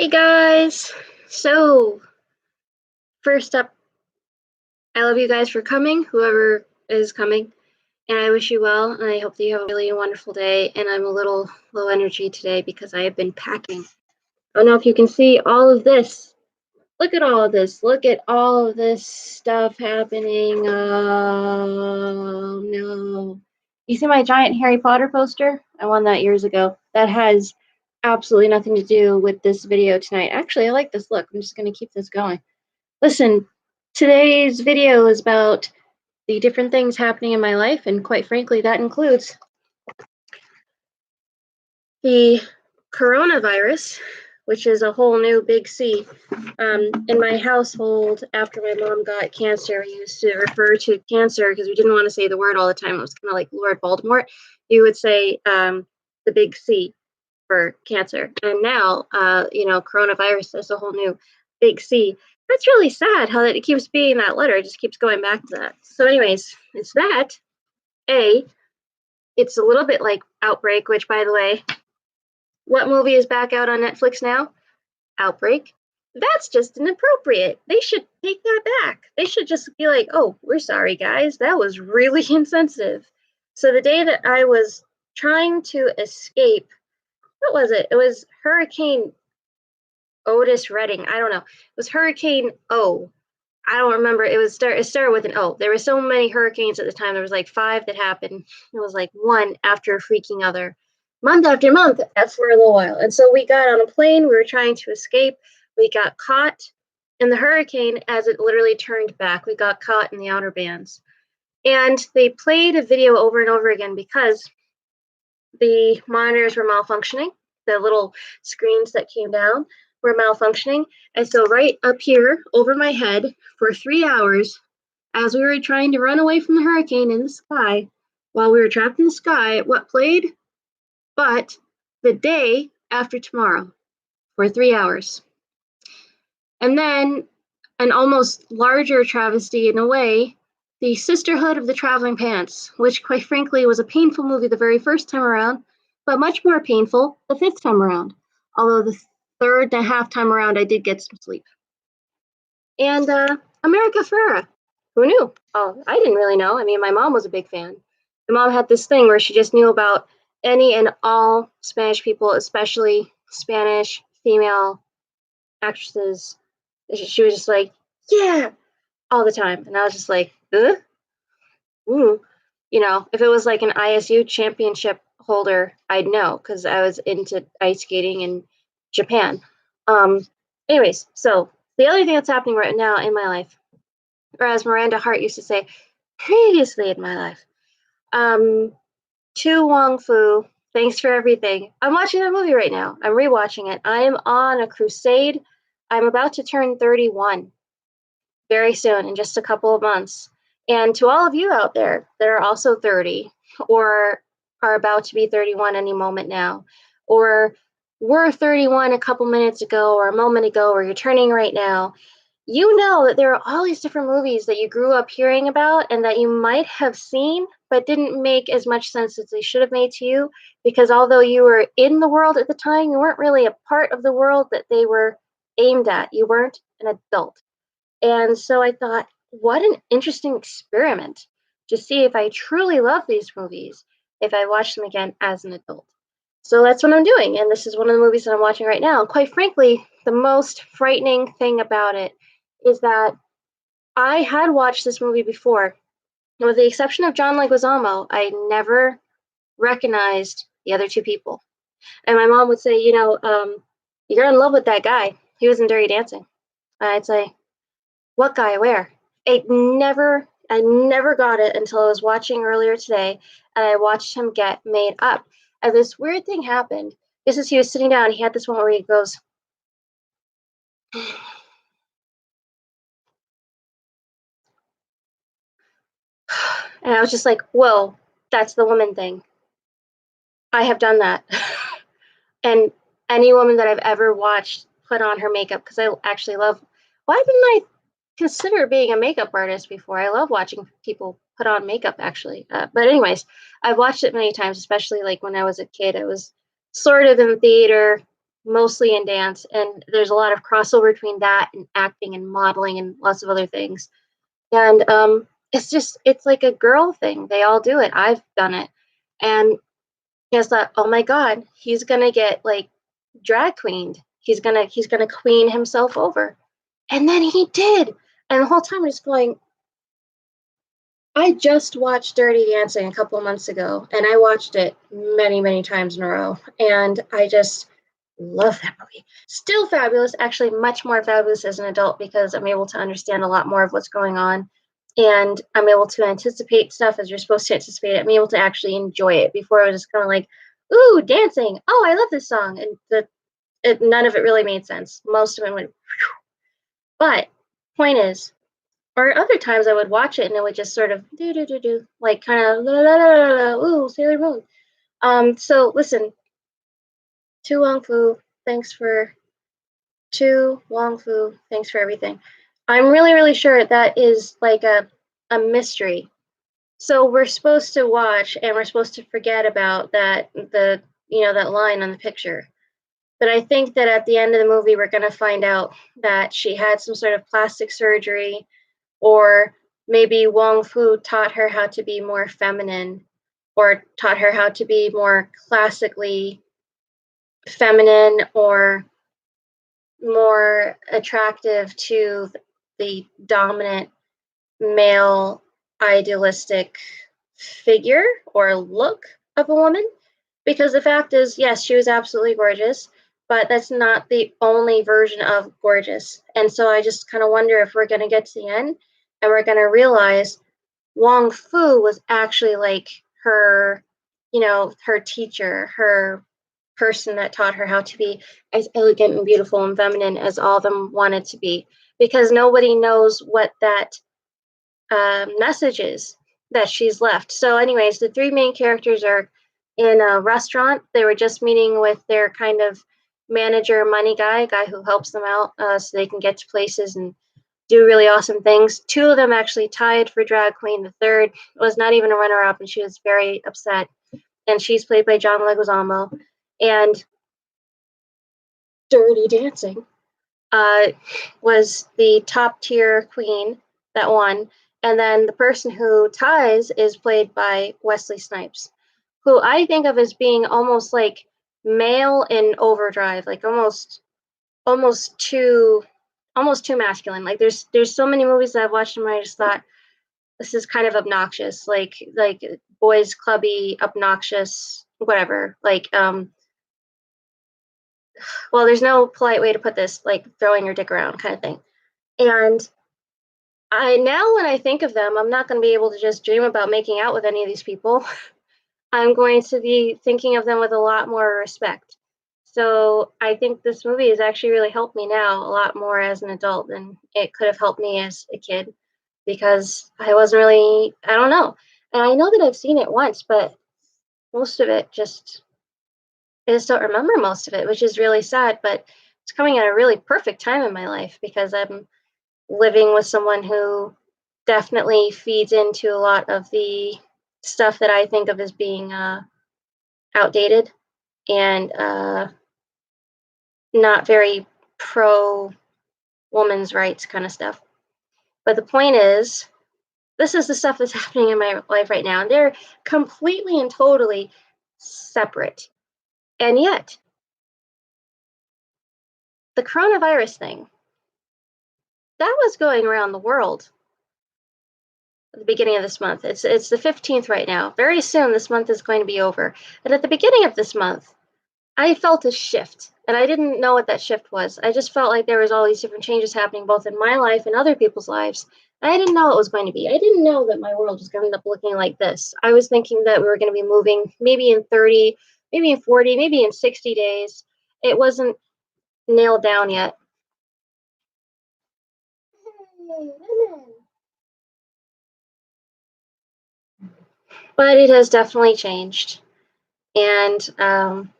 Hey guys! So, first up, I love you guys for coming, whoever is coming, and I wish you well, and I hope that you have a really wonderful day. And I'm a little low energy today because I have been packing. I don't know if you can see all of this. Look at all of this. Look at all of this stuff happening. Oh no. You see my giant Harry Potter poster? I won that years ago. That has absolutely nothing to do with this video tonight. Actually, I like this look. I'm just going to keep this going. Listen, today's video is about the different things happening in my life, and quite frankly, that includes the coronavirus, which is a whole new big C. In my household, after my mom got cancer, we used to refer to cancer because we didn't want to say the word all the time. It was kind of like Lord Voldemort. You would say the big C for cancer. And now, coronavirus is a whole new big C. That's really sad how that it keeps being that letter. It just keeps going back to that. So anyways, it's that. A, it's a little bit like Outbreak, which, by the way, what movie is back out on Netflix now? Outbreak. That's just inappropriate. They should take that back. They should just be like, oh, we're sorry, guys. That was really insensitive. So the day that I was trying to escape, what was it? It was Hurricane Otis Redding. I don't know. It was Hurricane O. I don't remember. It started with an O. There were so many hurricanes at the time. There was like 5 that happened. It was like one after a freaking other. Month after month, that's for a little while. And so we got on a plane. We were trying to escape. We got caught in the hurricane as it literally turned back. We got caught in the outer bands. And they played a video over and over again because the monitors were malfunctioning. The little screens that came down were malfunctioning. And so right up here over my head for 3 hours, as we were trying to run away from the hurricane in the sky, while we were trapped in the sky, what played? But the day after tomorrow for 3 hours. And then an almost larger travesty in a way, the Sisterhood of the Traveling Pants, which quite frankly was a painful movie the very first time around, but much more painful the 5th time around. Although the 3rd and a half time around I did get some sleep. And America Ferrera. Who knew? Oh, I didn't really know. I mean, my mom was a big fan. My mom had this thing where she just knew about any and all Spanish people, especially Spanish female actresses. She was just like, yeah, all the time. And I was just like, ooh. You know, if it was like an ISU championship holder, I'd know because I was into ice skating in Japan. Anyways, so the other thing that's happening right now in my life, or as Miranda Hart used to say, previously in my life, to Wong Fu, thanks for everything. I'm watching that movie right now. I'm rewatching it. I am on a crusade. I'm about to turn 31 very soon, in just a couple of months. And to all of you out there that are also 30 or are about to be 31 any moment now, or were 31 a couple minutes ago or a moment ago, or you're turning right now, you know that there are all these different movies that you grew up hearing about and that you might have seen, but didn't make as much sense as they should have made to you, because although you were in the world at the time, you weren't really a part of the world that they were aimed at. You weren't an adult. And so I thought, what an interesting experiment to see if I truly love these movies if I watch them again as an adult. So that's what I'm doing. And this is one of the movies that I'm watching right now. And quite frankly, the most frightening thing about it is that I had watched this movie before. And with the exception of John Leguizamo, I never recognized the other 2 people. And my mom would say, you're in love with that guy. He was in Dirty Dancing. And I'd say, what guy? Where? I never got it until I was watching earlier today, and I watched him get made up. And this weird thing happened. Just as he was sitting down, he had this moment where he goes, and I was just like, whoa, that's the woman thing. I have done that. And any woman that I've ever watched put on her makeup, because I actually love, why didn't I consider being a makeup artist before? I love watching people put on makeup, actually. But anyways, I've watched it many times, especially like when I was a kid. I was sort of in theater, mostly in dance, and there's a lot of crossover between that and acting and modeling and lots of other things. And it's like a girl thing. They all do it. I've done it. And I thought, oh my God, he's gonna get like drag queened. He's gonna queen himself over. And then he did. And the whole time I'm just going, I just watched Dirty Dancing a couple of months ago, and I watched it many, many times in a row. And I just love that movie. Still fabulous, actually, much more fabulous as an adult because I'm able to understand a lot more of what's going on. And I'm able to anticipate stuff as you're supposed to anticipate it. I'm able to actually enjoy it before I was just kind of like, ooh, dancing. Oh, I love this song. And none of it really made sense. Most of it went, but point is, or other times I would watch it and it would just sort of do do do do, like kind of la la la la la, ooh, Sailor Moon. So listen, to Wong Fu, thanks for to Wong Fu, thanks for everything. I'm really really sure that is like a mystery. So we're supposed to watch and we're supposed to forget about that line on the picture. But I think that at the end of the movie, we're going to find out that she had some sort of plastic surgery, or maybe Wong Fu taught her how to be more feminine, or taught her how to be more classically feminine, or more attractive to the dominant male idealistic figure or look of a woman. Because the fact is, yes, she was absolutely gorgeous, but that's not the only version of gorgeous. And so I just kind of wonder if we're going to get to the end and we're going to realize Wong Fu was actually like her teacher, her person that taught her how to be as elegant and beautiful and feminine as all of them wanted to be. Because nobody knows what that messages that she's left. So, anyways, the three main characters are in a restaurant. They were just meeting with their kind of manager, money guy who helps them out so they can get to places and do really awesome things. Two of them actually tied for drag queen. The third was not even a runner up, and she was very upset. And she's played by John Leguizamo. And Dirty Dancing uh, was the top tier queen that won. And then the person who ties is played by Wesley Snipes, who I think of as being almost like male in overdrive, like almost too almost too masculine. Like there's so many movies that I've watched where I just thought this is kind of obnoxious, like boys clubby, obnoxious, whatever. Like well, there's no polite way to put this, like throwing your dick around kind of thing. And I now when I think of them, I'm not going to be able to just dream about making out with any of these people. I'm going to be thinking of them with a lot more respect. So I think this movie has actually really helped me now a lot more as an adult than it could have helped me as a kid because I wasn't really, I don't know. And I know that I've seen it once, but most of it I just don't remember most of it, which is really sad. But it's coming at a really perfect time in my life because I'm living with someone who definitely feeds into a lot of the stuff that I think of as being outdated and not very pro woman's rights kind of stuff. But the point is, this is the stuff that's happening in my life right now, and they're completely and totally separate. And yet, the coronavirus thing, that was going around the world at the beginning of this month. It's the 15th right now. Very soon this month is going to be over. And at the beginning of this month, I felt a shift, and I didn't know what that shift was. I just felt like there was all these different changes happening both in my life and other people's lives. And I didn't know what it was going to be. I didn't know that my world was going to end up looking like this. I was thinking that we were going to be moving maybe in 30, maybe in 40, maybe in 60 days. It wasn't nailed down yet. But it has definitely changed. And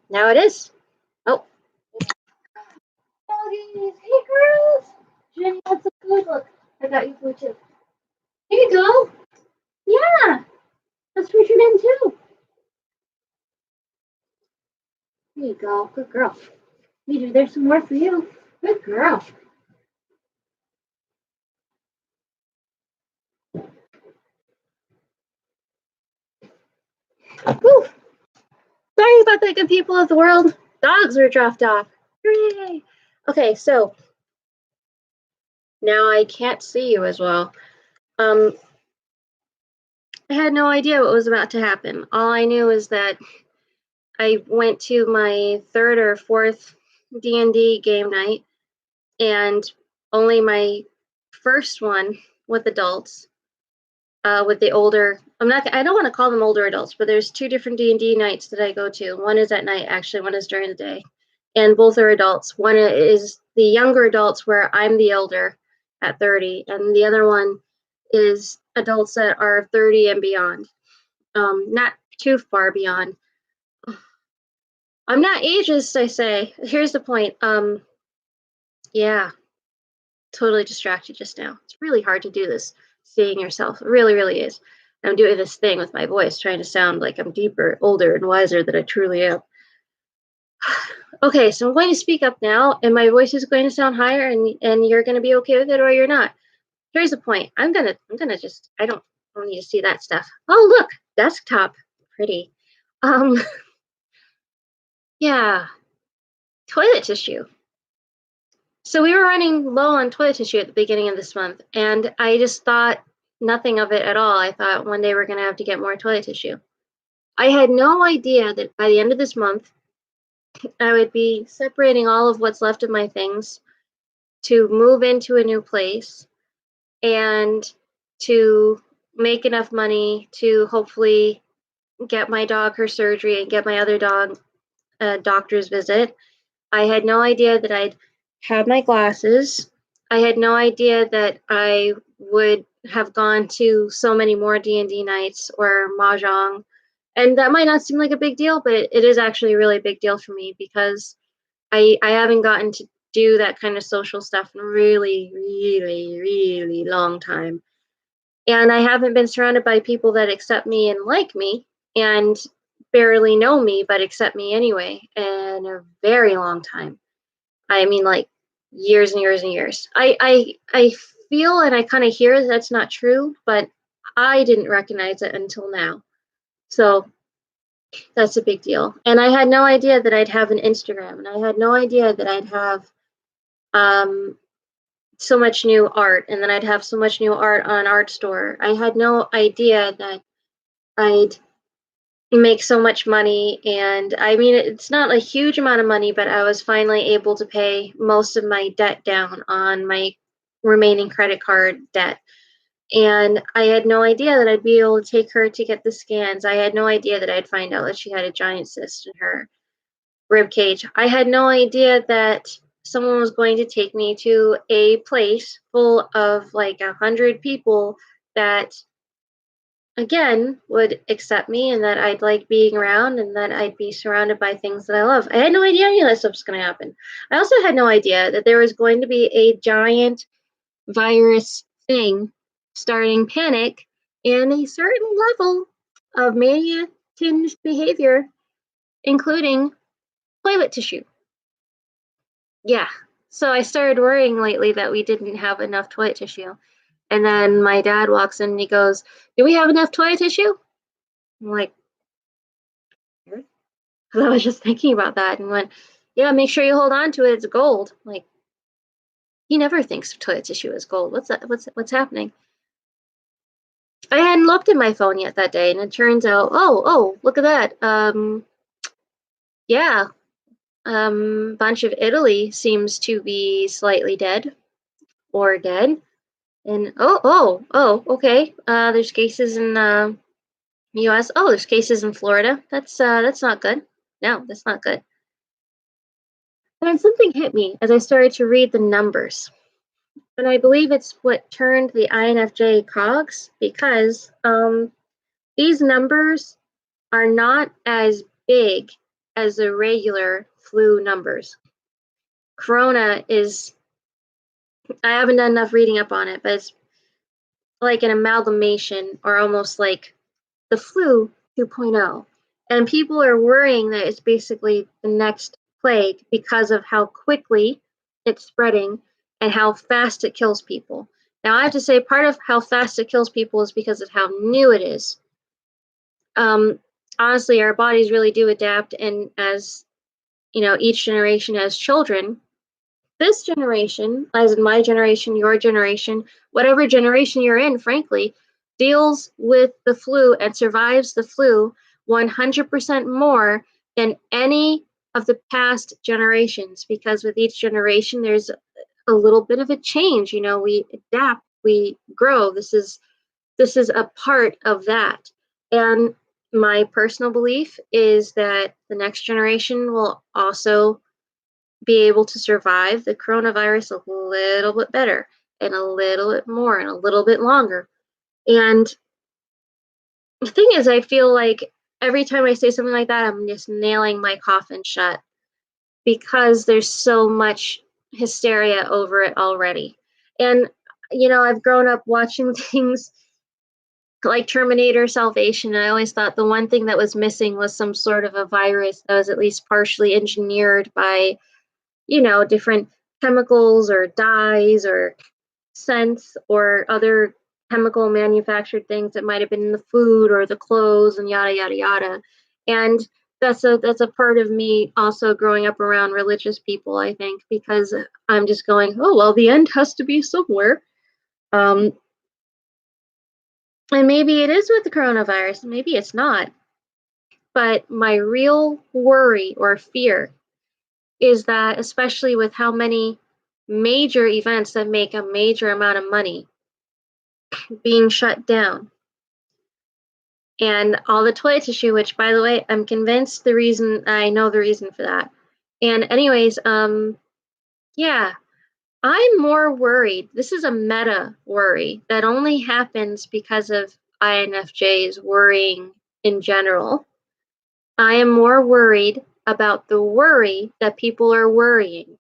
now it is. Oh, doggies. Hey, girls. Jenny, that's a good look. I got you food too. Here you go. Yeah, let's put your in too. Here you go. Good girl. Peter, there's some more for you. Good girl. Whew. Sorry about that, good people of the world. Dogs were dropped off. Hooray! Okay, so now I can't see you as well. I had no idea what was about to happen. All I knew is that I went to my third or fourth D&D game night, and only my first one with adults, with the older. I don't want to call them older adults, but there's two different D&D nights that I go to. One is at night, actually. One is during the day, and both are adults. One is the younger adults, where I'm the elder at 30, and the other one is adults that are 30 and beyond. Not too far beyond. I'm not ageist, I say. Here's the point. Yeah, totally distracted just now. It's really hard to do this, seeing yourself. It really, really is. I'm doing this thing with my voice, trying to sound like I'm deeper, older, and wiser than I truly am. Okay, so I'm going to speak up now, and my voice is going to sound higher, and you're going to be okay with it, or you're not. Here's the point. I'm gonna just. I don't need to see that stuff. Oh, look, desktop, pretty. Um, yeah, toilet tissue. So we were running low on toilet tissue at the beginning of this month, and I just thought nothing of it at all. I thought one day we're going to have to get more toilet tissue. I had no idea that by the end of this month, I would be separating all of what's left of my things to move into a new place and to make enough money to hopefully get my dog her surgery and get my other dog a doctor's visit. I had no idea that I'd have my glasses. I had no idea that I would have gone to so many more D&D nights or mahjong. And that might not seem like a big deal, but it is actually a really big deal for me, because I haven't gotten to do that kind of social stuff in a really, really, really long time. And I haven't been surrounded by people that accept me and like me and barely know me, but accept me anyway in a very long time. I mean, like years and years and years. I feel and I kind of hear that's not true, but I didn't recognize it until now. So that's a big deal. And I had no idea that I'd have an Instagram, and I had no idea that I'd have um, so much new art, and then I'd have so much new art on Art Store. I had no idea that I'd make so much money. And I mean, it's not a huge amount of money, but I was finally able to pay most of my debt down on my remaining credit card debt. And I had no idea that I'd be able to take her to get the scans. I had no idea that I'd find out that she had a giant cyst in her rib cage. I had no idea that someone was going to take me to a place full of like 100 people that again would accept me, and that I'd like being around, and that I'd be surrounded by things that I love. I had no idea any of that stuff was going to happen. I also had no idea that there was going to be a giant virus thing starting panic and a certain level of mania tinged behavior, including toilet tissue. Yeah. So I started worrying lately that we didn't have enough toilet tissue. And then my dad walks in and he goes, "Do we have enough toilet tissue?" I'm like, because I was just thinking about that and went, "Yeah, make sure you hold on to it. It's gold." Like, he never thinks of toilet tissue as gold. What's that? What's happening? I hadn't looked at my phone yet that day, and it turns out, look at that. Yeah, bunch of Italy seems to be slightly dead or dead. And okay. There's cases in U.S. Oh, there's cases in Florida. That's not good. No, that's not good. And then something hit me as I started to read the numbers, and I believe it's what turned the INFJ cogs, because these numbers are not as big as the regular flu numbers. Corona is. I haven't done enough reading up on it, but it's like an amalgamation, or almost like the flu 2.0. And people are worrying that it's basically the next plague because of how quickly it's spreading and how fast it kills people. Now, I have to say, part of how fast it kills people is because of how new it is. Honestly, our bodies really do adapt, and as each generation has children, this generation, as in my generation, your generation, whatever generation you're in, frankly, deals with the flu and survives the flu 100% more than any of the past generations, because with each generation there's a little bit of a change. We adapt, we grow. This is a part of that. And my personal belief is that the next generation will also be able to survive the coronavirus a little bit better and a little bit more and a little bit longer. And the thing is, I feel like every time I say something like that, I'm just nailing my coffin shut because there's so much hysteria over it already. And, I've grown up watching things like Terminator Salvation. I always thought the one thing that was missing was some sort of a virus that was at least partially engineered by different chemicals or dyes or scents or other chemical manufactured things that might have been in the food or the clothes and yada yada yada. And that's a part of me also growing up around religious people, I think, because I'm just going, oh well, the end has to be somewhere. Um, and maybe it is with the coronavirus, maybe it's not. But my real worry or fear is that, especially with how many major events that make a major amount of money being shut down, and all the toilet tissue, which, by the way, I'm convinced I know the reason for that. And anyways, yeah, I'm more worried. This is a meta worry that only happens because of INFJ's worrying in general. I am more worried about the worry that people are worrying.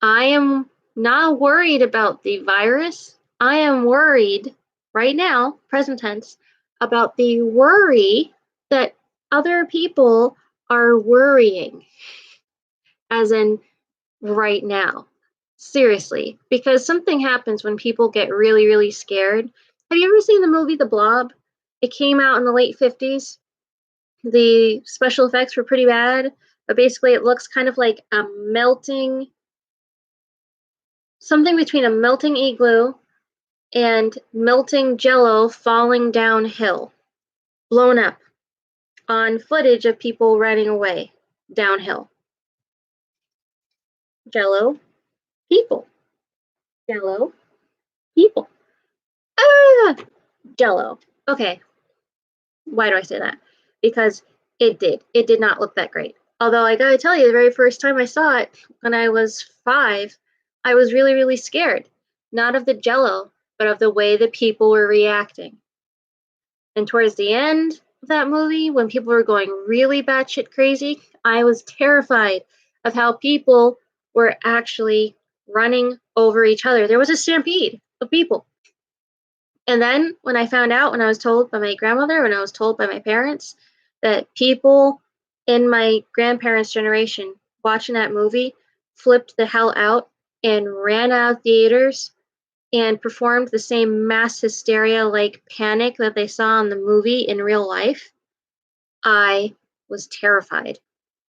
I am not worried about the virus. I am worried right now, present tense, about the worry that other people are worrying, as in right now. Seriously, because something happens when people get really, really scared. Have you ever seen the movie The Blob? It came out in the late 50s. The special effects were pretty bad, but basically it looks kind of like a melting, something between a melting igloo and melting jello falling downhill, blown up on footage of people running away downhill. Jello, people. Jello, people. Ah! Jello. Okay, why do I say that? Because it did not look that great. Although I gotta tell you, the very first time I saw it when I was 5, I was really, really scared. Not of the jello, but of the way that people were reacting. And towards the end of that movie, when people were going really batshit crazy, I was terrified of how people were actually running over each other. There was a stampede of people. And then when I found out, when I was told by my grandmother, when I was told by my parents, that people in my grandparents' generation watching that movie flipped the hell out and ran out of theaters and performed the same mass hysteria like panic that they saw in the movie in real life, I was terrified.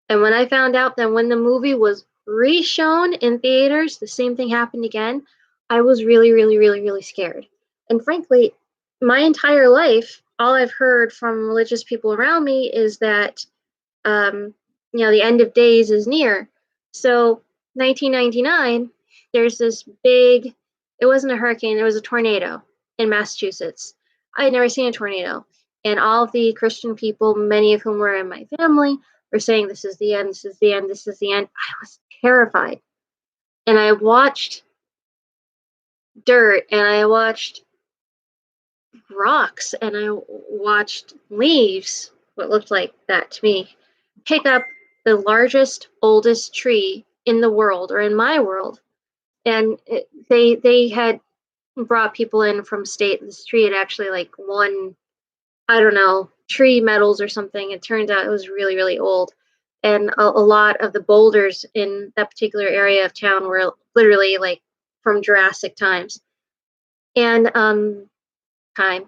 And when I found out that when the movie was re-shown in theaters, the same thing happened again, I was really, really, really, really scared. And frankly, my entire life, all I've heard from religious people around me is that, the end of days is near. So, 1999, there's this big, it wasn't a hurricane, it was a tornado in Massachusetts. I had never seen a tornado. And all of the Christian people, many of whom were in my family, were saying, this is the end, this is the end, this is the end. I was terrified. And I watched dirt and I watched rocks and I watched leaves, what looked like that to me, pick up the largest, oldest tree in the world, or in my world. And they had brought people in from state. This tree had actually like won, I don't know, tree medals or something. It turns out it was really, really old. and a lot of the boulders in that particular area of town were literally like from Jurassic times. And time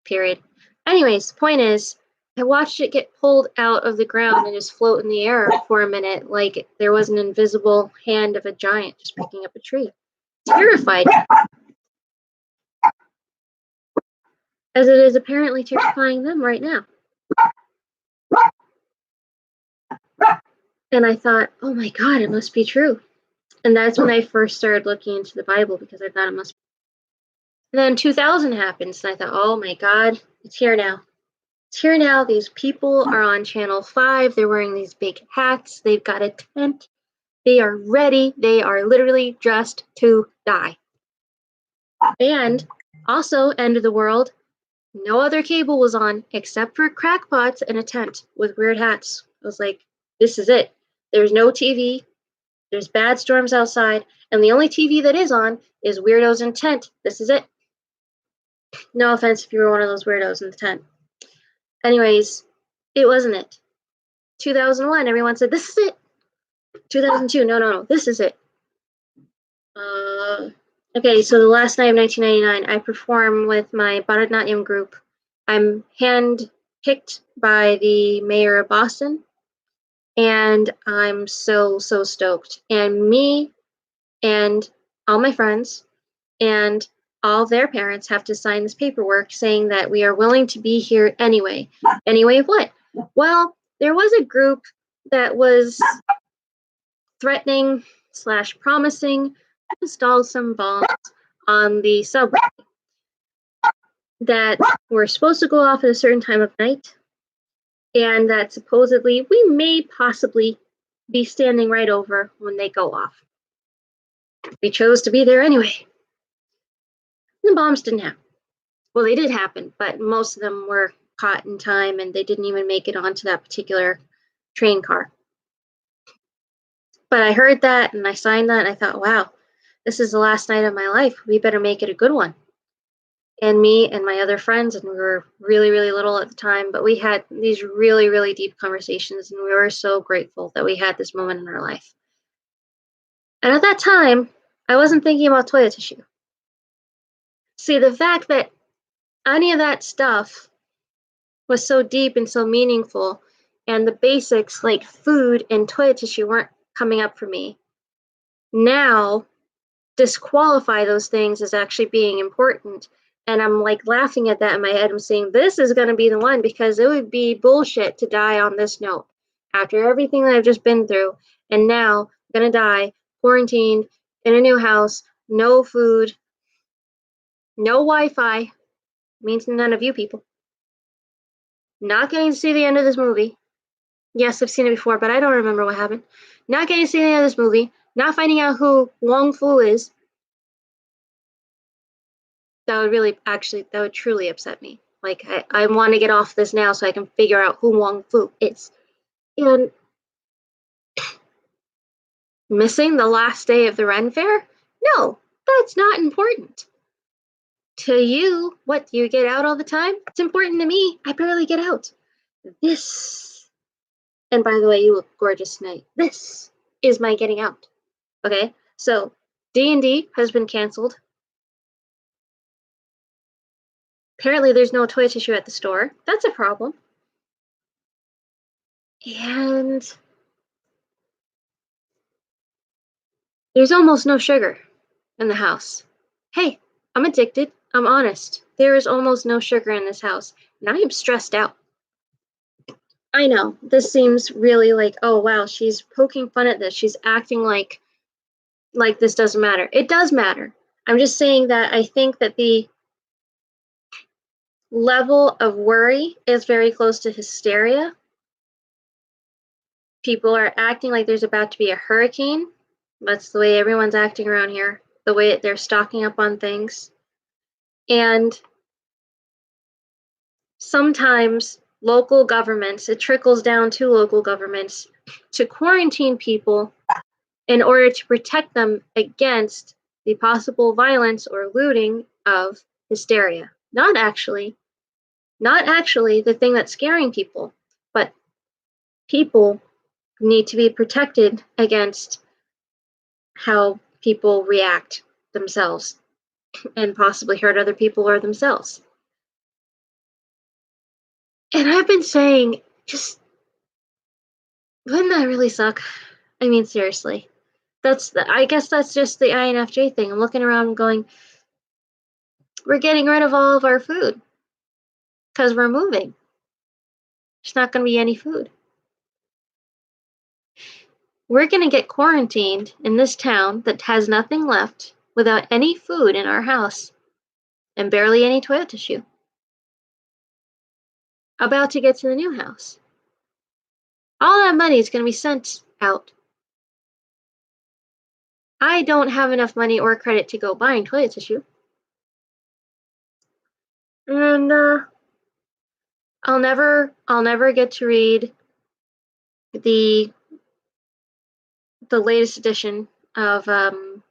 period. Anyways, point is, I watched it get pulled out of the ground and just float in the air for a minute, like there was an invisible hand of a giant just picking up a tree. Terrified, as it is apparently terrifying them right now. And I thought, oh my God, it must be true. And that's when I first started looking into the Bible, because I thought it must be. And then 2000 happens, and I thought, oh my God, it's here now. It's here now. These people are on Channel 5. They're wearing these big hats. They've got a tent. They are ready. They are literally dressed to die. And also, end of the world, no other cable was on except for crackpots and a tent with weird hats. I was like, this is it. There's no TV. There's bad storms outside. And the only TV that is on is Weirdos in Tent. This is it. No offense if you were one of those weirdos in the tent. Anyways, it wasn't it. 2001, everyone said, this is it. 2002, no, this is it. Okay, so the last night of 1999, I perform with my Bharatanatyam group. I'm hand-picked by the mayor of Boston, and I'm so stoked. And me and all my friends and all their parents have to sign this paperwork saying that we are willing to be here anyway. Anyway, what? Well, there was a group that was threatening / promising to install some bombs on the subway that were supposed to go off at a certain time of night, and that supposedly we may possibly be standing right over when they go off. We chose to be there anyway. The bombs didn't happen. Well, they did happen, but most of them were caught in time, and they didn't even make it onto that particular train car. But I heard that, and I signed that, and I thought, wow, this is the last night of my life. We better make it a good one. And me and my other friends, and we were really little at the time, but we had these really deep conversations, and we were so grateful that we had this moment in our life. And at that time, I wasn't thinking about toilet tissue. See, the fact that any of that stuff was so deep and so meaningful, and the basics like food and toilet tissue weren't coming up for me, now disqualify those things as actually being important. And I'm like laughing at that in my head. I'm saying, this is going to be the one, because it would be bullshit to die on this note after everything that I've just been through. And now I'm going to die quarantined in a new house, no food, no Wi-Fi, means none of you people. Not getting to see the end of this movie. Yes, I've seen it before, but I don't remember what happened. Not getting to see the end of this movie. Not finding out who Wong is. That would truly upset me. Like, I want to get off this now so I can figure out who Wong Fu is. And missing the last day of the Ren Fair? No, that's not important. To you, what, do you get out all the time? It's important to me. I barely get out. This, and by the way, you look gorgeous tonight. This is my getting out. Okay, so D&D has been canceled. Apparently there's no toilet tissue at the store. That's a problem. And there's almost no sugar in the house. Hey, I'm addicted. I'm honest. There is almost no sugar in this house, and I am stressed out. I know, this seems really like, oh wow, she's poking fun at this. She's acting like this doesn't matter. It does matter. I'm just saying that I think that the level of worry is very close to hysteria. People are acting like there's about to be a hurricane. That's the way everyone's acting around here, the way they're stocking up on things. And sometimes local governments, it trickles down to local governments to quarantine people in order to protect them against the possible violence or looting of hysteria. Not actually the thing that's scaring people, but people need to be protected against how people react themselves and possibly hurt other people or themselves. And I've been saying, just wouldn't that really suck? I mean, seriously. I guess that's just the INFJ thing. I'm looking around and going, we're getting rid of all of our food because we're moving. There's not going to be any food. We're going to get quarantined in this town that has nothing left without any food in our house and barely any toilet tissue. About to get to the new house. All that money is going to be sent out. I don't have enough money or credit to go buying toilet tissue. And I'll never get to read the latest edition of the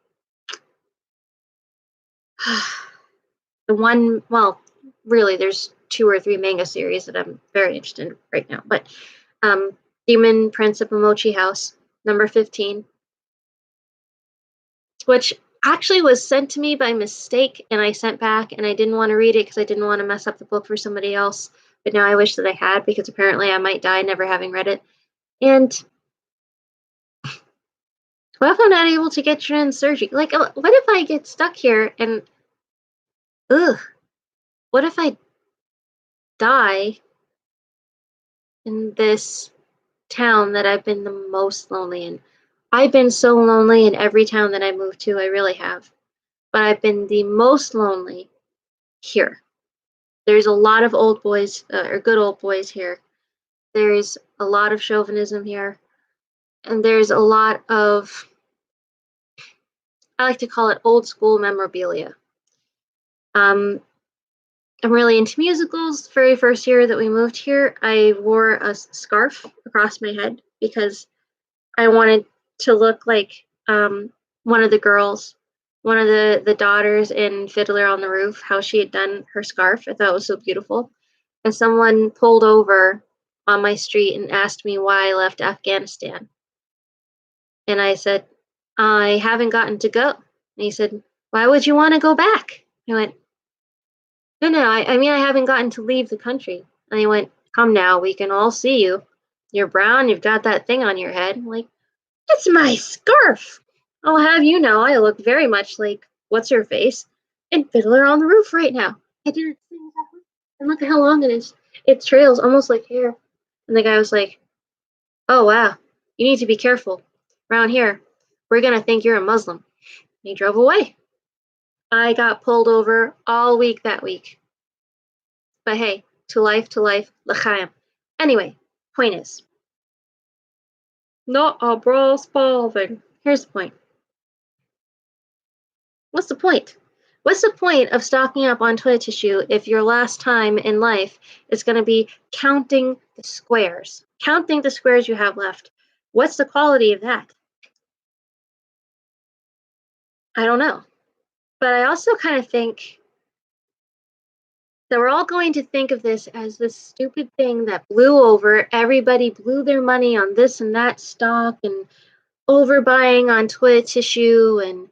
one. Well, really, there's 2 or 3 manga series that I'm very interested in right now. But Demon Prince of Momochi House, number 15, which actually was sent to me by mistake, and I sent back, and I didn't want to read it because I didn't want to mess up the book for somebody else. But now I wish that I had, because apparently I might die never having read it. And what if I'm not able to get you in surgery? Like, what if I get stuck here and, what if I die in this town that I've been the most lonely in? I've been so lonely in every town that I moved to, I really have. But I've been the most lonely here. There's a lot of old boys, or good old boys here. There's a lot of chauvinism here. And there's a lot of, I like to call it old school memorabilia. I'm really into musicals. The very first year that we moved here, I wore a scarf across my head because I wanted to look like one of the girls, one of the daughters in Fiddler on the Roof, how she had done her scarf. I thought it was so beautiful. And someone pulled over on my street and asked me why I left Afghanistan. And I said, I haven't gotten to go. And he said, why would you want to go back? I went, no, I mean, I haven't gotten to leave the country. And he went, come now, we can all see you. You're brown, you've got that thing on your head. I'm like, it's my scarf. I'll have you know, I look very much like what's her face in Fiddler on the Roof right now. I didn't think that. And look at how long it is. It trails almost like hair. And the guy was like, oh, wow, you need to be careful. Around here, we're going to think you're a Muslim. And he drove away. I got pulled over all week that week. But hey, to life, l'chaim. Anyway, point is, not a bra spalving. Here's the point. What's the point? What's the point of stocking up on toilet tissue if your last time in life is going to be counting the squares? Counting the squares you have left. What's the quality of that? I don't know. But I also kind of think that we're all going to think of this as this stupid thing that blew over. Everybody blew their money on this and that stock and overbuying on toilet tissue, and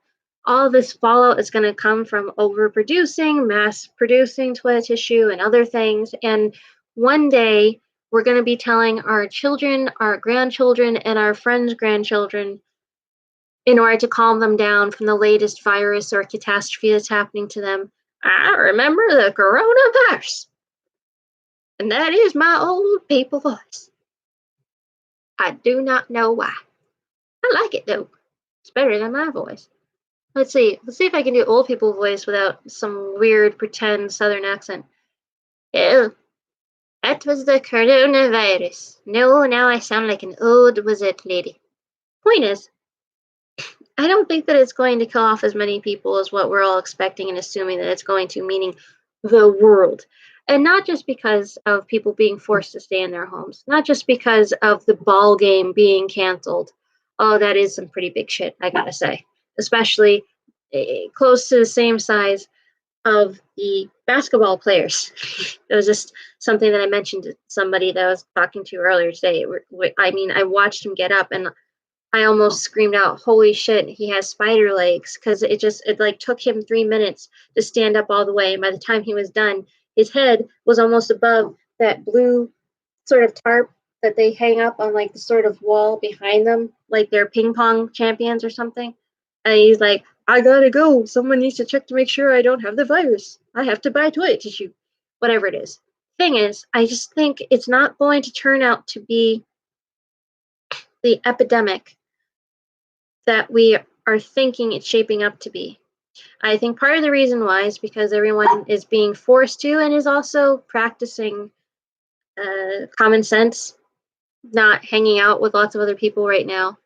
all this fallout is going to come from overproducing, mass producing toilet tissue and other things. And one day we're going to be telling our children, our grandchildren, and our friends' grandchildren, in order to calm them down from the latest virus or catastrophe that's happening to them, I remember the coronavirus. And that is my old people voice. I do not know why. I like it though. It's better than my voice. Let's see. Let's see if I can do old people voice without some weird pretend southern accent. Oh, that was the coronavirus. No, now I sound like an old wizard lady. Point is, I don't think that it's going to kill off as many people as what we're all expecting and assuming that it's going to, meaning the world. And not just because of people being forced to stay in their homes, not just because of the ball game being canceled. Oh, that is some pretty big shit, I gotta say. Especially close to the same size of the basketball players. It was just something that I mentioned to somebody that I was talking to earlier today. I mean, I watched him get up and I almost screamed out, "Holy shit, he has spider legs!" Because it like took him 3 minutes to stand up all the way. And by the time he was done, his head was almost above that blue sort of tarp that they hang up on like the sort of wall behind them, like they're ping pong champions or something. And he's like, "I gotta go. Someone needs to check to make sure I don't have the virus. I have to buy toilet tissue." Whatever it is. Thing is, I just think it's not going to turn out to be the epidemic that we are thinking it's shaping up to be. I think part of the reason why is because everyone is being forced to and is also practicing common sense, not hanging out with lots of other people right now,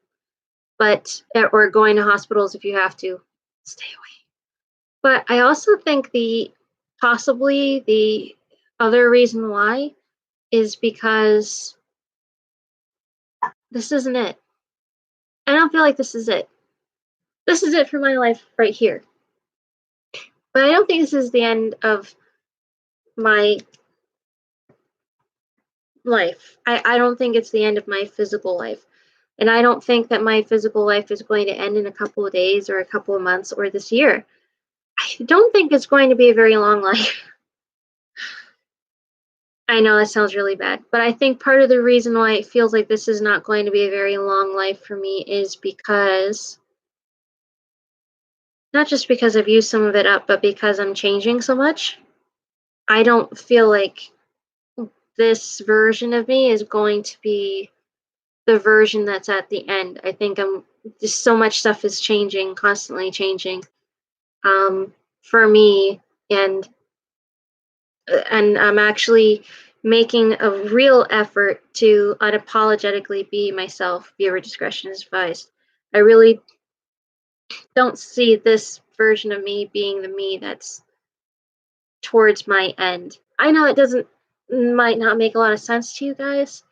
but or going to hospitals if you have to. Stay away. But I also think possibly the other reason why is because this isn't it. I don't feel like this is it. This is it for my life right here. But I don't think this is the end of my life. I don't think it's the end of my physical life. And I don't think that my physical life is going to end in a couple of days or a couple of months or this year. I don't think it's going to be a very long life. I know that sounds really bad, but I think part of the reason why it feels like this is not going to be a very long life for me is because, not just because I've used some of it up, but because I'm changing so much. I don't feel like this version of me is going to be the version that's at the end. I think I'm just so much stuff is changing, constantly changing, for me, and I'm actually making a real effort to unapologetically be myself. Viewer discretion is advised. I really don't see this version of me being the me that's towards my end. I know it doesn't might not make a lot of sense to you guys,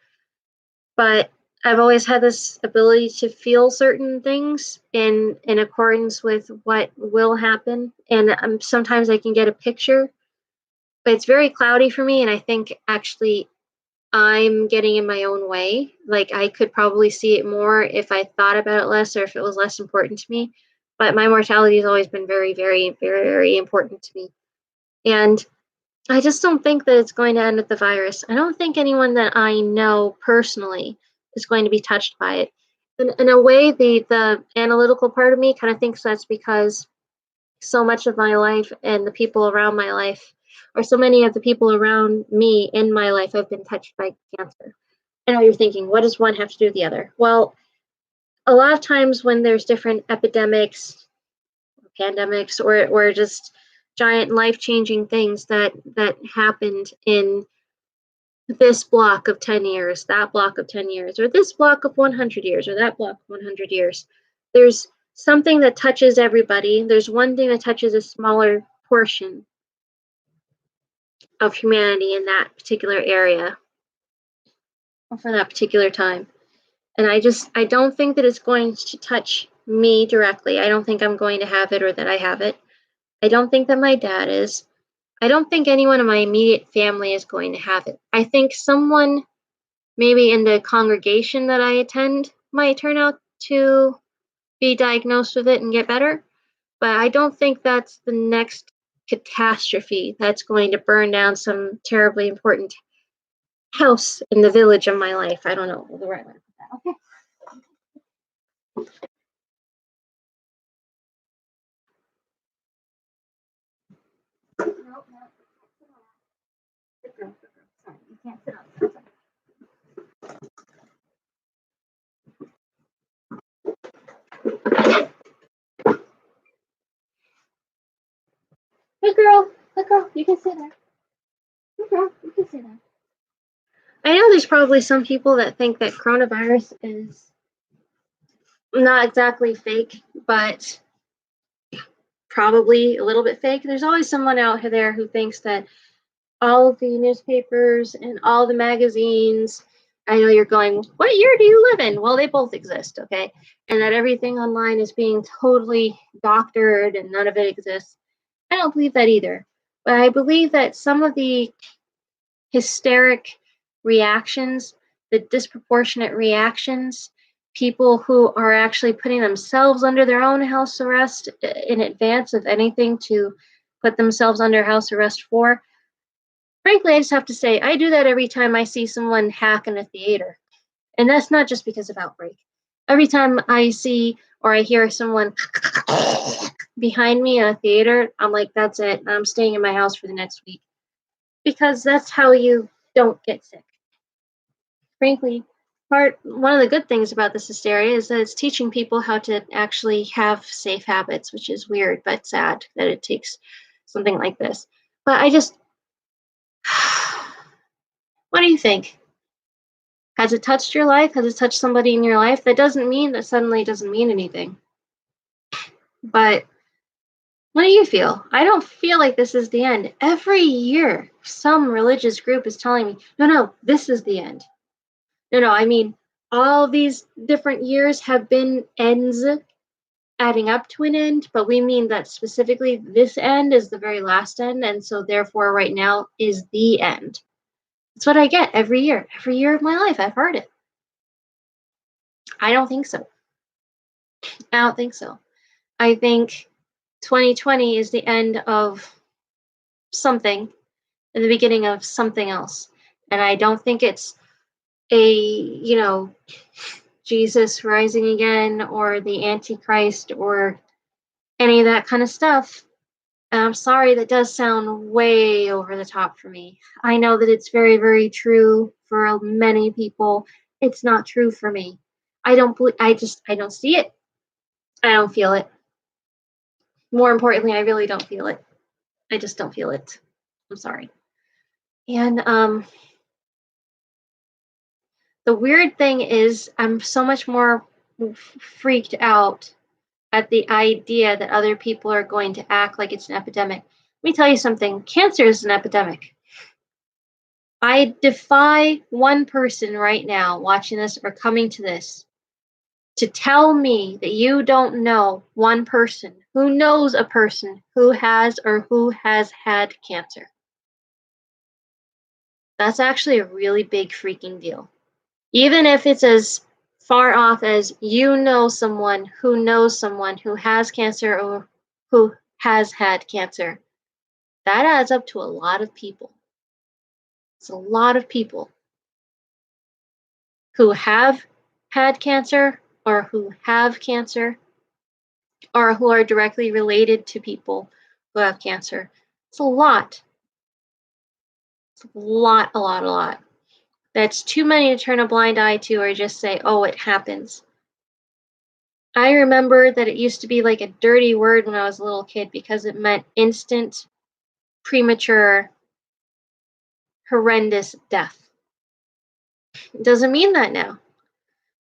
but I've always had this ability to feel certain things in accordance with what will happen, and sometimes I can get a picture, but it's very cloudy for me, and I think actually I'm getting in my own way. Like I could probably see it more if I thought about it less or if it was less important to me. But my mortality has always been very, very, very, very important to me. And I just don't think that it's going to end with the virus. I don't think anyone that I know personally is going to be touched by it. In a way, the analytical part of me kind of thinks that's because so much of my life and the people around my life, or so many of the people around me in my life, have been touched by cancer. I know you're thinking, what does one have to do with the other? Well, a lot of times when there's different epidemics, pandemics, or just giant life-changing things that happened in this block of 10 years, that block of 10 years, or this block of 100 years, or that block of 100 years, there's something that touches everybody. There's one thing that touches a smaller portion of humanity in that particular area for that particular time. And I don't think that it's going to touch me directly. I don't think I'm going to have it or that I have it. I don't think that my dad is. I don't think anyone in my immediate family is going to have it. I think someone maybe in the congregation that I attend might turn out to be diagnosed with it and get better. But I don't think that's the next catastrophe that's going to burn down some terribly important house in the village of my life. I don't know the right way to put that. Okay. No, no. Good girl, good girl. Sorry, you can't sit up. Good girl, you can sit there. Good girl, you can sit there. I know there's probably some people that think that coronavirus is not exactly fake, but probably a little bit fake. There's always someone out there who thinks that all of the newspapers and all the magazines, I know you're going, what year do you live in? Well, they both exist, okay? And that everything online is being totally doctored and none of it exists. I don't believe that either. But I believe that some of the hysteric reactions, the disproportionate reactions, people who are actually putting themselves under their own house arrest in advance of anything to put themselves under house arrest for. Frankly, I just have to say, I do that every time I see someone hack in a theater. And that's not just because of Outbreak. Every time I see or I hear someone behind me in a theater, I'm like, that's it. I'm staying in my house for the next week. Because that's how you don't get sick. Frankly, one of the good things about this hysteria is that it's teaching people how to actually have safe habits, which is weird but sad that it takes something like this. But I just, what do you think? Has it touched your life? Has it touched somebody in your life? That doesn't mean that suddenly it doesn't mean anything. But what do you feel? I don't feel like this is the end. Every year, some religious group is telling me, no, this is the end. No, I mean, all these different years have been ends adding up to an end, but we mean that specifically this end is the very last end, and so therefore right now is the end. That's what I get every year. Every year of my life, I've heard it. I don't think so. I don't think so. I think 2020 is the end of something and the beginning of something else. And I don't think it's Jesus rising again or the Antichrist or any of that kind of stuff. And I'm sorry, that does sound way over the top for me. I know that it's very, very true for many people. It's not true for me. I don't see it. I don't feel it. More importantly, I really don't feel it. I just don't feel it. I'm sorry. And the weird thing is, I'm so much more freaked out at the idea that other people are going to act like it's an epidemic. Let me tell you something. Cancer is an epidemic. I defy one person right now watching this or coming to this to tell me that you don't know one person who knows a person who has or who has had cancer. That's actually a really big freaking deal. Even if it's as far off as you know someone who has cancer or who has had cancer, that adds up to a lot of people. It's a lot of people who have had cancer or who have cancer or who are directly related to people who have cancer. It's a lot. It's a lot, a lot, a lot. That's too many to turn a blind eye to or just say, oh, it happens. I remember that it used to be like a dirty word when I was a little kid because it meant instant, premature, horrendous death. It doesn't mean that now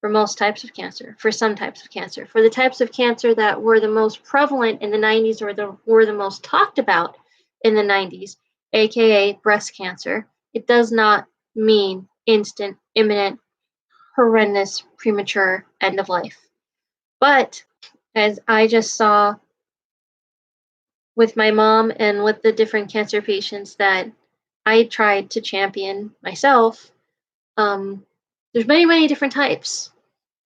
for most types of cancer, for some types of cancer. For the types of cancer that were the most prevalent in the 90s or were the most talked about in the 90s, aka breast cancer, it does not mean instant, imminent, horrendous, premature end of life. But as I just saw with my mom and with the different cancer patients that I tried to champion myself, there's many, many different types.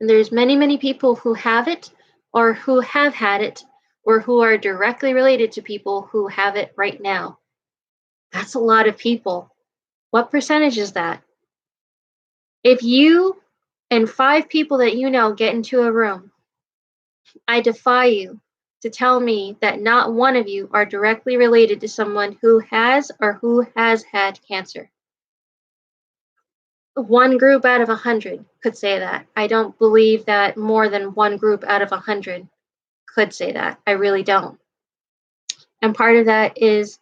And there's many, many people who have it or who have had it or who are directly related to people who have it right now. That's a lot of people. What percentage is that? If you and 5 people that you know get into a room, I defy you to tell me that not one of you are directly related to someone who has or who has had cancer. One group out of 100 could say that. I don't believe that more than one group out of 100 could say that. I really don't. And part of that is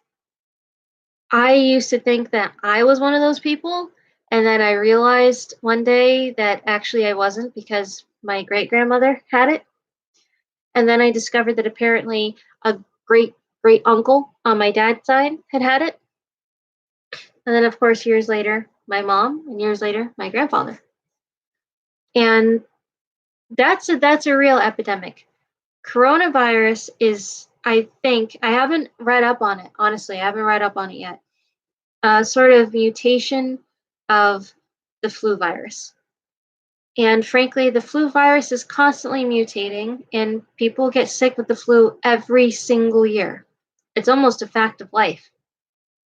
I used to think that I was one of those people, and then I realized one day that actually I wasn't because my great grandmother had it. And then I discovered that apparently a great great uncle on my dad's side had it. And then, of course, years later, my mom, and years later, my grandfather. And that's a real epidemic. Coronavirus is I think, I haven't read up on it, honestly, I haven't read up on it yet. Sort of mutation of the flu virus. And frankly, the flu virus is constantly mutating, and people get sick with the flu every single year. It's almost a fact of life.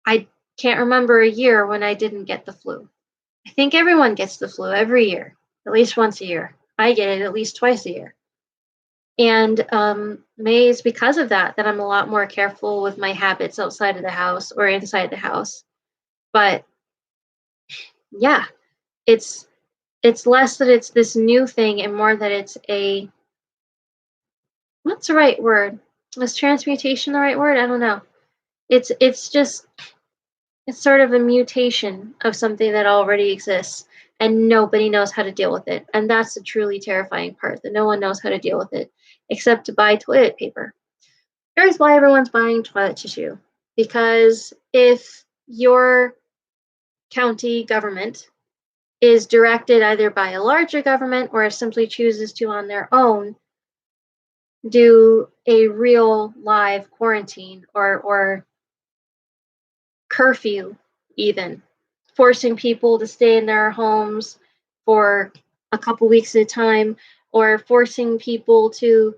I can't remember a year when I didn't get the flu. I think everyone gets the flu every year, at least once a year. I get it at least twice a year. And May is because of that I'm a lot more careful with my habits outside of the house or inside the house. But yeah, it's less that it's this new thing and more that it's a, what's the right word? Is transmutation the right word? I don't know. It's just, it's sort of a mutation of something that already exists and nobody knows how to deal with it. And that's the truly terrifying part, that no one knows how to deal with it except to buy toilet paper. Here's why everyone's buying toilet tissue. Because if your county government is directed either by a larger government or simply chooses to on their own do a real live quarantine or curfew, even forcing people to stay in their homes for a couple weeks at a time, or forcing people to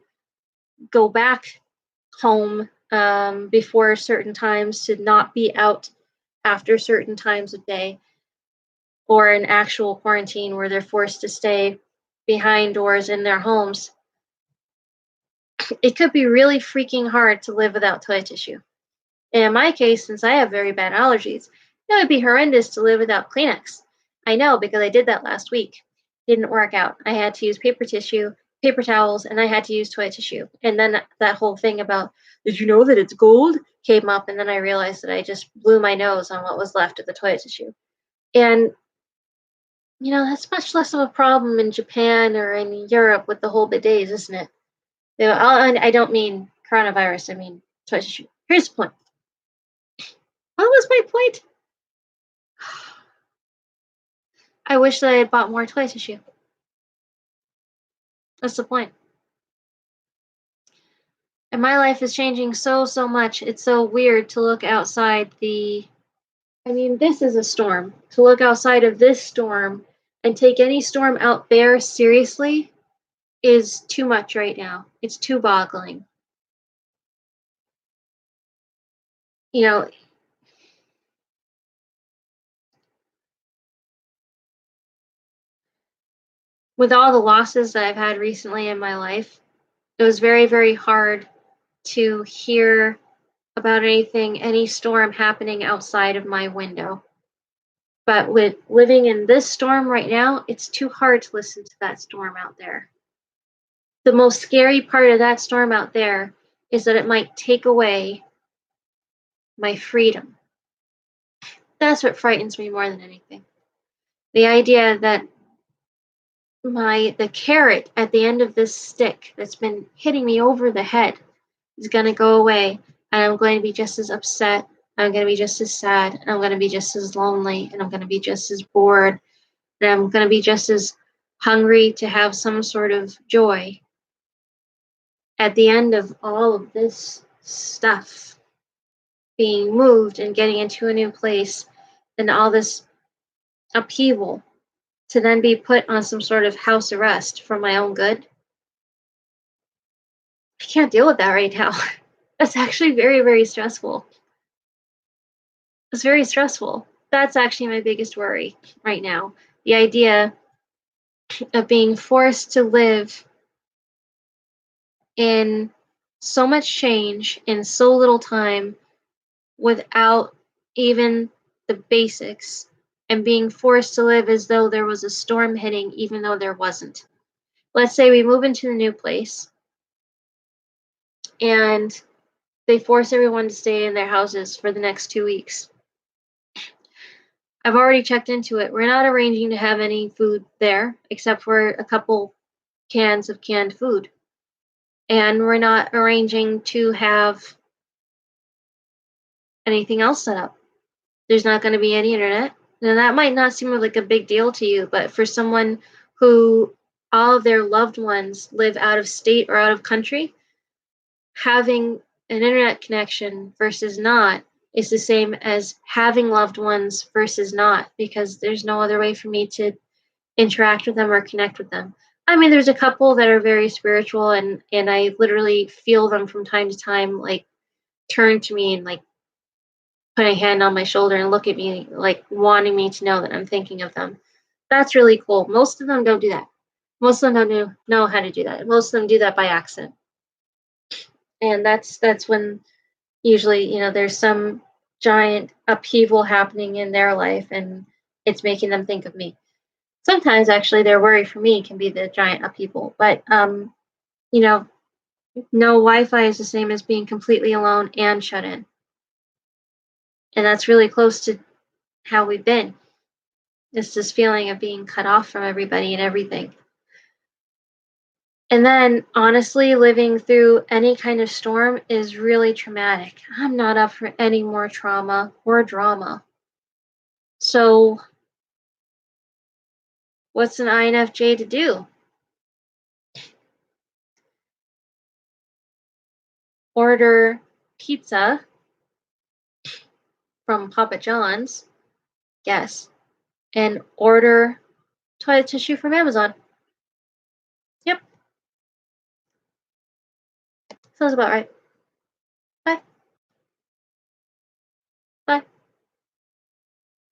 go back home before certain times, to not be out after certain times of day, or an actual quarantine where they're forced to stay behind doors in their homes. It could be really freaking hard to live without toilet tissue. And in my case, since I have very bad allergies, it would be horrendous to live without Kleenex. I know, because I did that last week. Didn't work out. I had to use paper tissue, paper towels, and I had to use toilet tissue. And then that whole thing about, did you know that it's gold, came up, and then I realized that I just blew my nose on what was left of the toilet tissue. And that's much less of a problem in Japan or in Europe with the whole bidets, isn't it? I don't mean coronavirus, I mean toilet tissue. Here's the point. What was my point? I wish that I had bought more toilet tissue. That's the point. And my life is changing so much. It's so weird to look outside this is a storm. To look outside of this storm and take any storm out there seriously is too much right now. It's too boggling. With all the losses that I've had recently in my life, it was very, very hard to hear about any storm happening outside of my window. But with living in this storm right now, it's too hard to listen to that storm out there. The most scary part of that storm out there is that it might take away my freedom. That's what frightens me more than anything. The idea that the carrot at the end of this stick that's been hitting me over the head is going to go away, and I'm going to be just as upset, I'm going to be just as sad, and I'm going to be just as lonely, and I'm going to be just as bored, and I'm going to be just as hungry to have some sort of joy at the end of all of this stuff being moved and getting into a new place and all this upheaval, to then be put on some sort of house arrest for my own good. I can't deal with that right now. That's actually very, very stressful. It's very stressful. That's actually my biggest worry right now. The idea of being forced to live in so much change in so little time without even the basics, and being forced to live as though there was a storm hitting even though there wasn't. Let's say we move into the new place and they force everyone to stay in their houses for the next 2 weeks. I've already checked into it. We're not arranging to have any food there except for a couple cans of canned food. And we're not arranging to have anything else set up. There's not going to be any internet. Now, that might not seem like a big deal to you, but for someone who all of their loved ones live out of state or out of country, having an internet connection versus not is the same as having loved ones versus not, because there's no other way for me to interact with them or connect with them. I mean, there's a couple that are very spiritual, and I literally feel them from time to time, like turn to me and like put a hand on my shoulder and look at me, like wanting me to know that I'm thinking of them. That's really cool. Most of them don't do that. Most of them don't know how to do that. Most of them do that by accident, and that's when usually, there's some giant upheaval happening in their life, and it's making them think of me. Sometimes actually their worry for me can be the giant upheaval, but you know no Wi-Fi is the same as being completely alone and shut in, and that's really close to how we've been. It's this feeling of being cut off from everybody and everything. And then honestly, living through any kind of storm is really traumatic. I'm not up for any more trauma or drama. So what's an INFJ to do? Order pizza from Papa John's, yes, and order toilet tissue from Amazon. Yep, sounds about right.